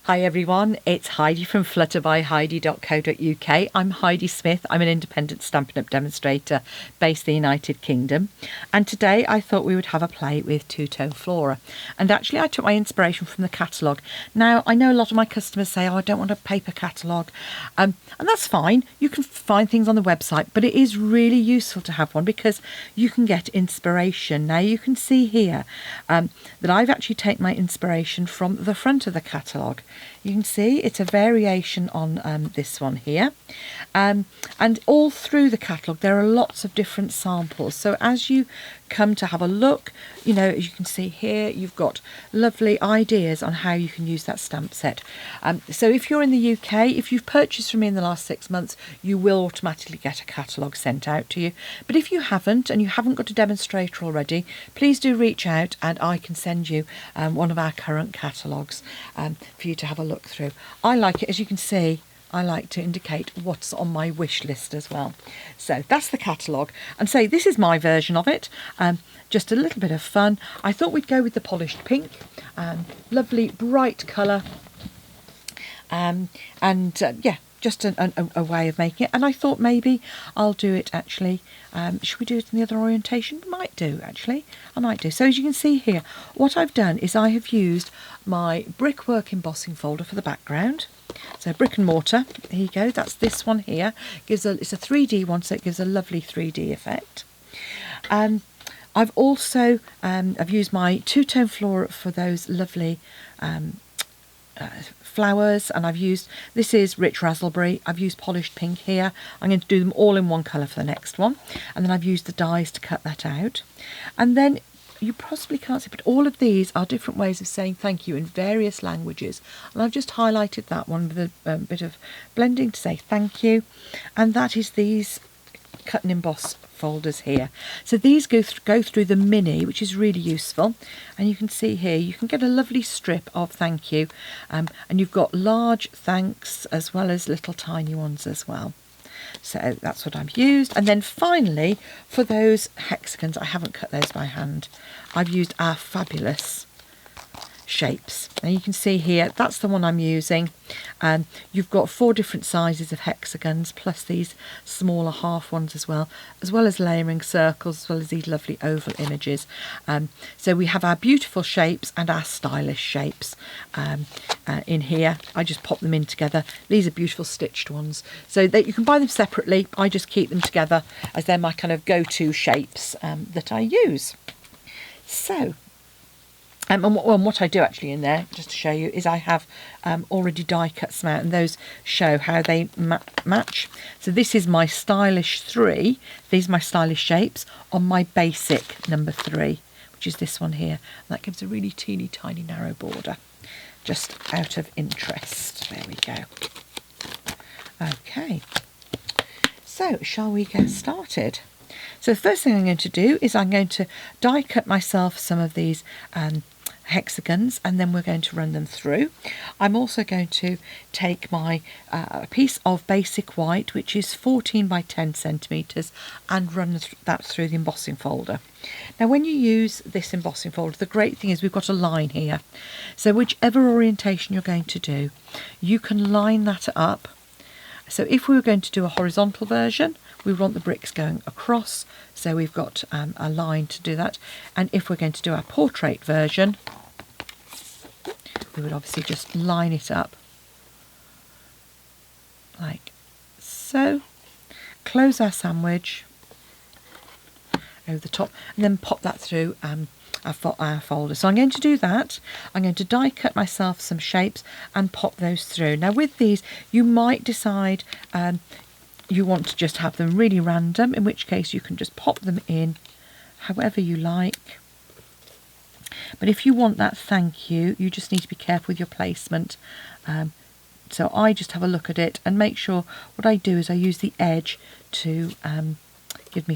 Hi everyone, it's Heidi from flutterbyheidi.co.uk. I'm Heidi Smith. I'm an independent Stampin' Up! Demonstrator based in the United Kingdom. And today I thought we would have a play with two-tone flora. And actually I took my inspiration from the catalogue. Now, I know a lot of my customers say, oh, I don't want a paper catalogue. And that's fine. You can find things on the website, but it is really useful to have one because you can get inspiration. Now you can see here that I've actually taken my inspiration from the front of the catalogue. You can see it's a variation on this one here, and all through the catalogue there are lots of different samples, so as you come to have a look, you know, as you can see here, you've got lovely ideas on how you can use that stamp set. So if you're in the UK, if you've purchased from me in the last 6 months, you will automatically get a catalogue sent out to you. But if you haven't, and you haven't got a demonstrator already, please do reach out and I can send you one of our current catalogues for you to have a look through. I like it, as you can see, I like to indicate what's on my wish list as well. So that's the catalogue. And so this is my version of it. Just a little bit of fun. I thought we'd go with the polished pink. Lovely bright colour. Yeah, just a way of making it. And I thought maybe I'll do it actually. Should we do it in the other orientation? Might do actually. I might do. So as you can see here, what I've done is I have used my brickwork embossing folder for the background. So brick and mortar, here you go, that's this one here. It's a 3D one, so it gives a lovely 3D effect. I've also I've used my two-tone flora for those lovely flowers, and I've used, this is rich raspberry, I've used polished pink here. I'm going to do them all in one colour for the next one, and then I've used the dies to cut that out. And then you possibly can't see, but all of these are different ways of saying thank you in various languages, and I've just highlighted that one with a bit of blending to say thank you, and that is these cut and emboss folders here. So these go through the mini, which is really useful, and you can see here you can get a lovely strip of thank you, and you've got large thanks as well as little tiny ones as well. So that's what I've used. And then finally, for those hexagons, I haven't cut those by hand. I've used our fabulous shapes. And you can see here, that's the one I'm using. You've got 4 different sizes of hexagons, plus these smaller half ones as well as layering circles, as well as these lovely oval images. So we have our beautiful shapes and our stylish shapes in here. I just pop them in together. These are beautiful stitched ones, so that you can buy them separately. I just keep them together as they're my kind of go-to shapes that I use. So and what I do actually in there, just to show you, is I have already die cut some out, and those show how they match. So this is my stylish 3, these are my stylish shapes on my basic number 3, which is this one here. And that gives a really teeny tiny narrow border, just out of interest. There we go. Okay, so shall we get started? So the first thing I'm going to do is I'm going to die cut myself some of these hexagons, and then we're going to run them through. I'm also going to take my piece of basic white, which is 14 by 10 centimetres, and run that through the embossing folder. Now when you use this embossing folder, the great thing is we've got a line here, so whichever orientation you're going to do, you can line that up. So if we were going to do a horizontal version, we want the bricks going across, so we've got a line to do that. And if we're going to do our portrait version, we would obviously just line it up like so, close our sandwich over the top, and then pop that through our folder. So I'm going to do that. I'm going to die cut myself some shapes and pop those through. Now with these, you might decide you want to just have them really random, in which case you can just pop them in however you like. But if you want that thank you, you just need to be careful with your placement. So I just have a look at it and make sure. What I do is I use the edge to give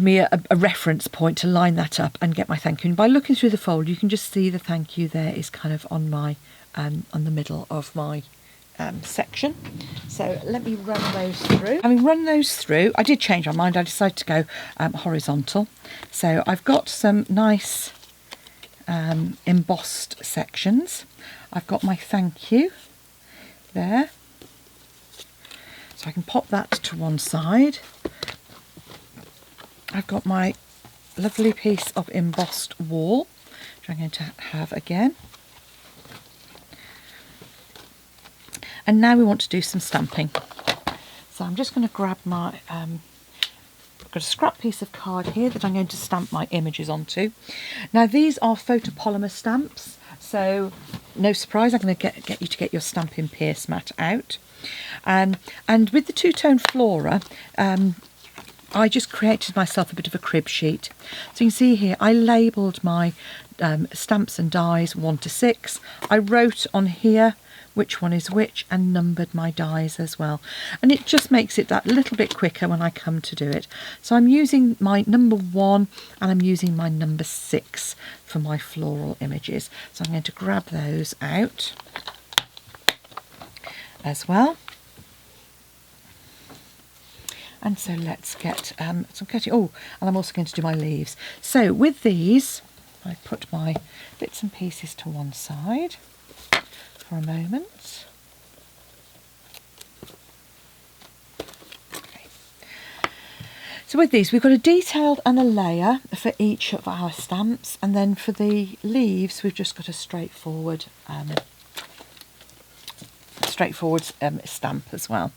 me a reference point to line that up and get my thank you. And by looking through the folder, you can just see the thank you there is kind of on my on the middle of my section. So let me run those through. Having run those through, I did change my mind. I decided to go horizontal. So I've got some nice embossed sections. I've got my thank you there, so I can pop that to one side. I've got my lovely piece of embossed wall, which I'm going to have again. And now we want to do some stamping. So I'm just going to grab my, I've got a scrap piece of card here that I'm going to stamp my images onto. Now these are photopolymer stamps, so no surprise, I'm going to get you to get your Stampin' Pierce mat out. And with the two-tone flora, I just created myself a bit of a crib sheet. So you can see here, I labelled my stamps and dies 1 to 6. I wrote on here which one is which and numbered my dies as well. And it just makes it that little bit quicker when I come to do it. So I'm using my number 1 and I'm using my number 6 for my floral images. So I'm going to grab those out as well. And so let's get and I'm also going to do my leaves. So with these, I put my bits and pieces to one side for a moment. Okay. So with these, we've got a detailed and a layer for each of our stamps, and then for the leaves, we've just got a straightforward stamp as well.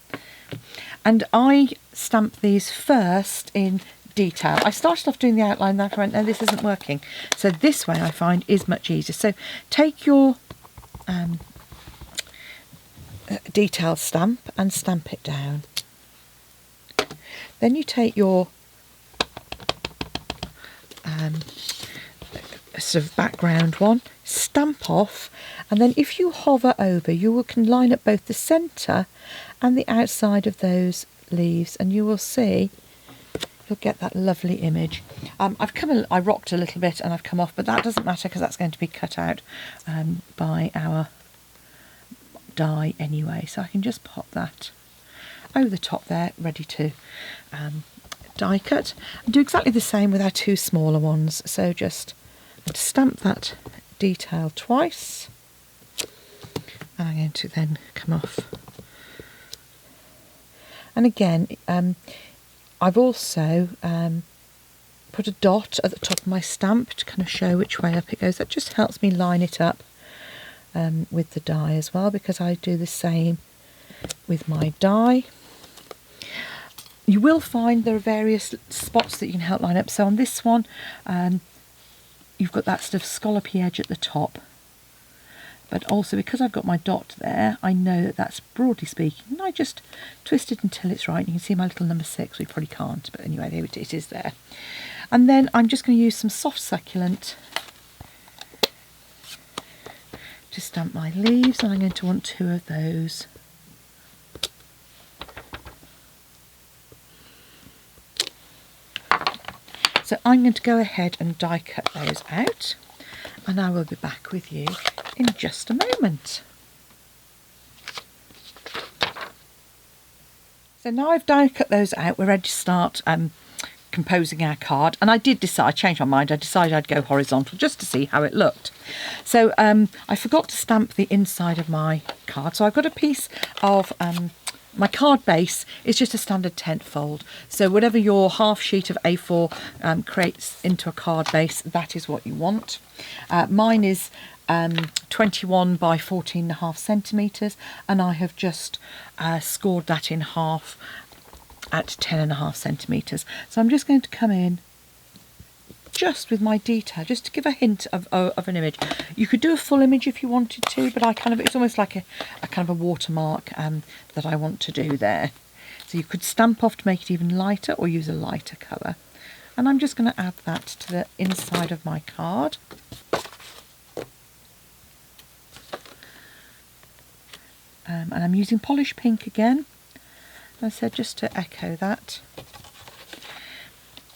And I stamp these first in detail. I started off doing the outline, then I went, no, this isn't working. So this way I find is much easier. So take your detail stamp and stamp it down. Then you take your sort of background one, stamp off, and then if you hover over, you can line up both the centre and the outside of those leaves, and you will see you'll get that lovely image. I rocked a little bit and I've come off, but that doesn't matter because that's going to be cut out by our die anyway. So I can just pop that over the top there, ready to die cut. And do exactly the same with our two smaller ones. So just stamp that detail twice, and I'm going to then come off. And again, I've also put a dot at the top of my stamp to kind of show which way up it goes. That just helps me line it up with the die as well, because I do the same with my die. You will find there are various spots that you can help line up. So on this one, you've got that sort of scallopy edge at the top. But also, because I've got my dot there, I know that that's broadly speaking. And I just twist it until it's right. You can see my little number 6. We probably can't, but anyway, there it is there. And then I'm just going to use some soft succulent to stamp my leaves, and I'm going to want 2 of those. So I'm going to go ahead and die cut those out, and I will be back with you in just a moment. So now I've die cut those out, we're ready to start composing our card. And I changed my mind, I decided I'd go horizontal just to see how it looked. So I forgot to stamp the inside of my card. So I've got a piece of my card base is just a standard tent fold. So whatever your half sheet of A4 creates into a card base, that is what you want. Mine is 21 by 14.5 centimetres, and I have just scored that in half at 10.5 centimetres. So I'm just going to come in just with my detail, just to give a hint of an image. You could do a full image if you wanted to, but it's almost like a kind of a watermark that I want to do there. So you could stamp off to make it even lighter, or use a lighter colour. And I'm just going to add that to the inside of my card. And I'm using polished pink again, as I said, just to echo that.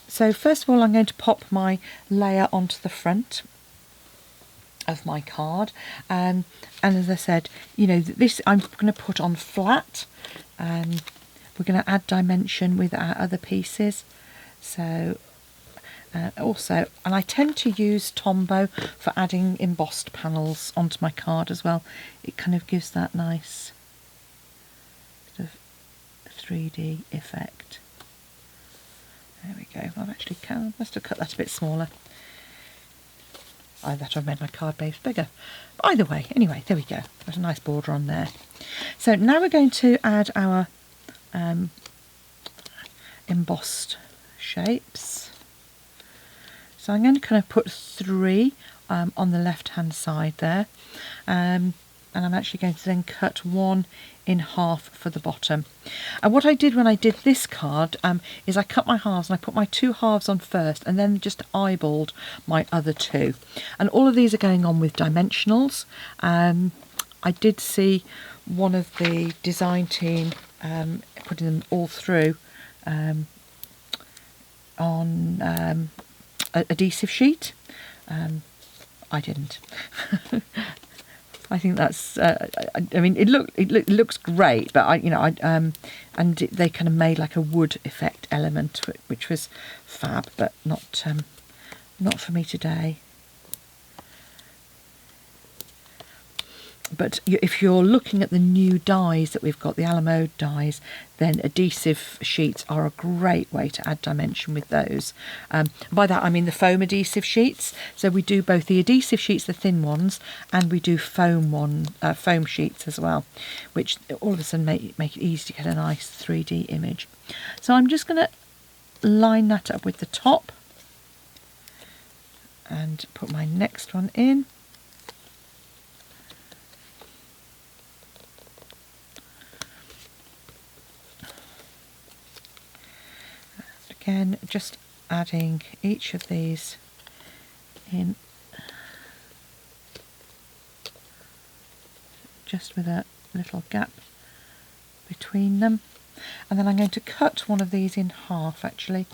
So first of all, I'm going to pop my layer onto the front of my card, and as I said, this I'm going to put on flat, and we're going to add dimension with our other pieces. So Also, and I tend to use Tombow for adding embossed panels onto my card as well. It kind of gives that nice sort of 3D effect. There we go. Must have cut that a bit smaller. Either that or I've made my card base bigger. But either way, anyway, there we go. There's a nice border on there. So now we're going to add our embossed shapes. So I'm going to kind of put 3 on the left hand side there, and I'm actually going to then cut 1 in half for the bottom. And what I did when I did this card is I cut my halves and I put my 2 halves on first and then just eyeballed my other 2. And all of these are going on with dimensionals. I did see one of the design team putting them all through on adhesive sheet. I didn't. I think that's. I mean, it looks great, but and they kind of made like a wood effect element, which was fab, but not for me today. But if you're looking at the new dies that we've got, the Alamo dies, then adhesive sheets are a great way to add dimension with those. By that I mean the foam adhesive sheets. So we do both the adhesive sheets, the thin ones, and we do foam sheets as well, which all of a sudden make it easy to get a nice 3D image. So I'm just going to line that up with the top and put my next one in. Again, just adding each of these in just with a little gap between them, and then I'm going to cut one of these in half actually.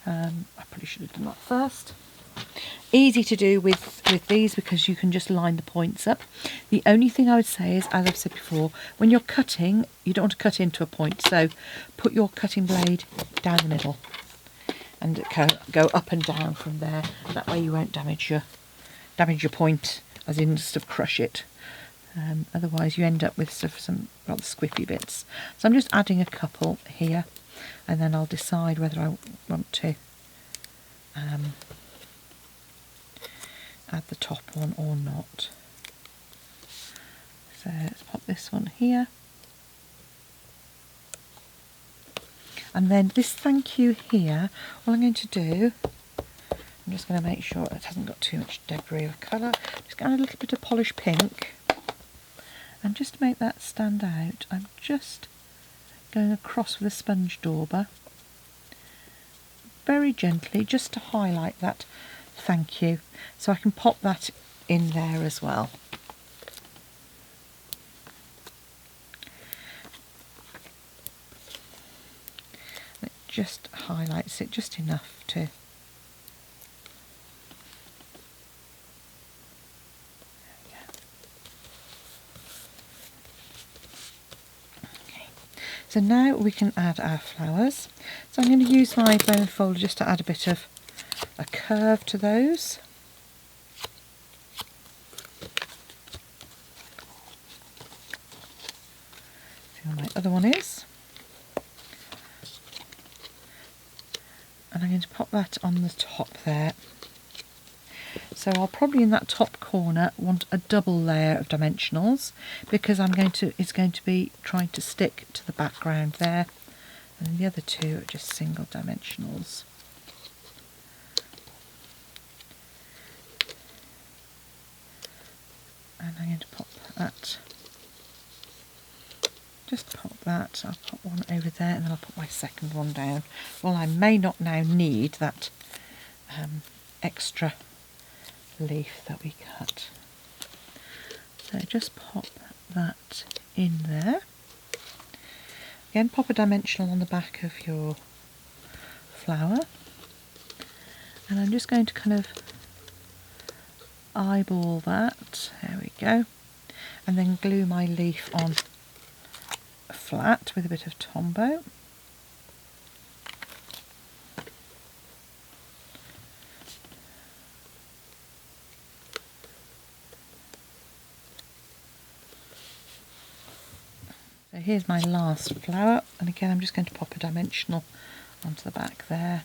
I probably should have done that first. Easy to do with these because you can just line the points up. The only thing I would say is, as I've said before, when you're cutting, you don't want to cut into a point, so put your cutting blade down the middle and go up and down from there. That way you won't damage your point, as in sort of crush it. Otherwise you end up with sort of some rather squiffy bits. So I'm just adding a couple here, and then I'll decide whether I want to add the top one or not. So let's pop this one here. And then this thank you here, what I'm going to do, I'm just going to make sure it hasn't got too much debris of colour. Just add a little bit of polished pink. And just to make that stand out, I'm just going across with a sponge dauber, very gently, just to highlight that thank you. So I can pop that in there as well. It just highlights it just enough to So now we can add our flowers. So I'm going to use my bone folder just to add a bit of a curve to those. See where my other one is. And I'm going to pop that on the top there. So I'll probably in that top corner want a double layer of dimensionals because it's going to be trying to stick to the background there, and the other two are just single dimensionals. And I'm going to pop that, just pop that, I'll pop one over there and then I'll put my second one down. Well, I may not now need that extra leaf that we cut. So just pop that in there. Again, pop a dimensional on the back of your flower. And I'm just going to kind of eyeball that. There we go. And then glue my leaf on flat with a bit of Tombow. So here's my last flower, and again I'm just going to pop a dimensional onto the back there.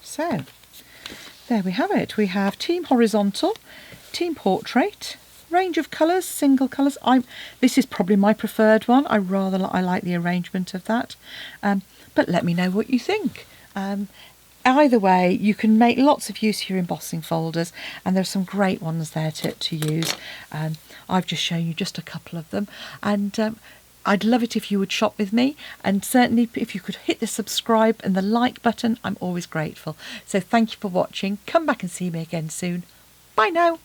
So there we have it. We have Team Horizontal, Team Portrait, range of colours, single colours. This is probably my preferred one. I like the arrangement of that. But let me know what you think. Either way, you can make lots of use of your embossing folders, and there's some great ones there to use. I've just shown you just a couple of them, and I'd love it if you would shop with me, and certainly if you could hit the subscribe and the like button, I'm always grateful. So thank you for watching. Come back and see me again soon. Bye now.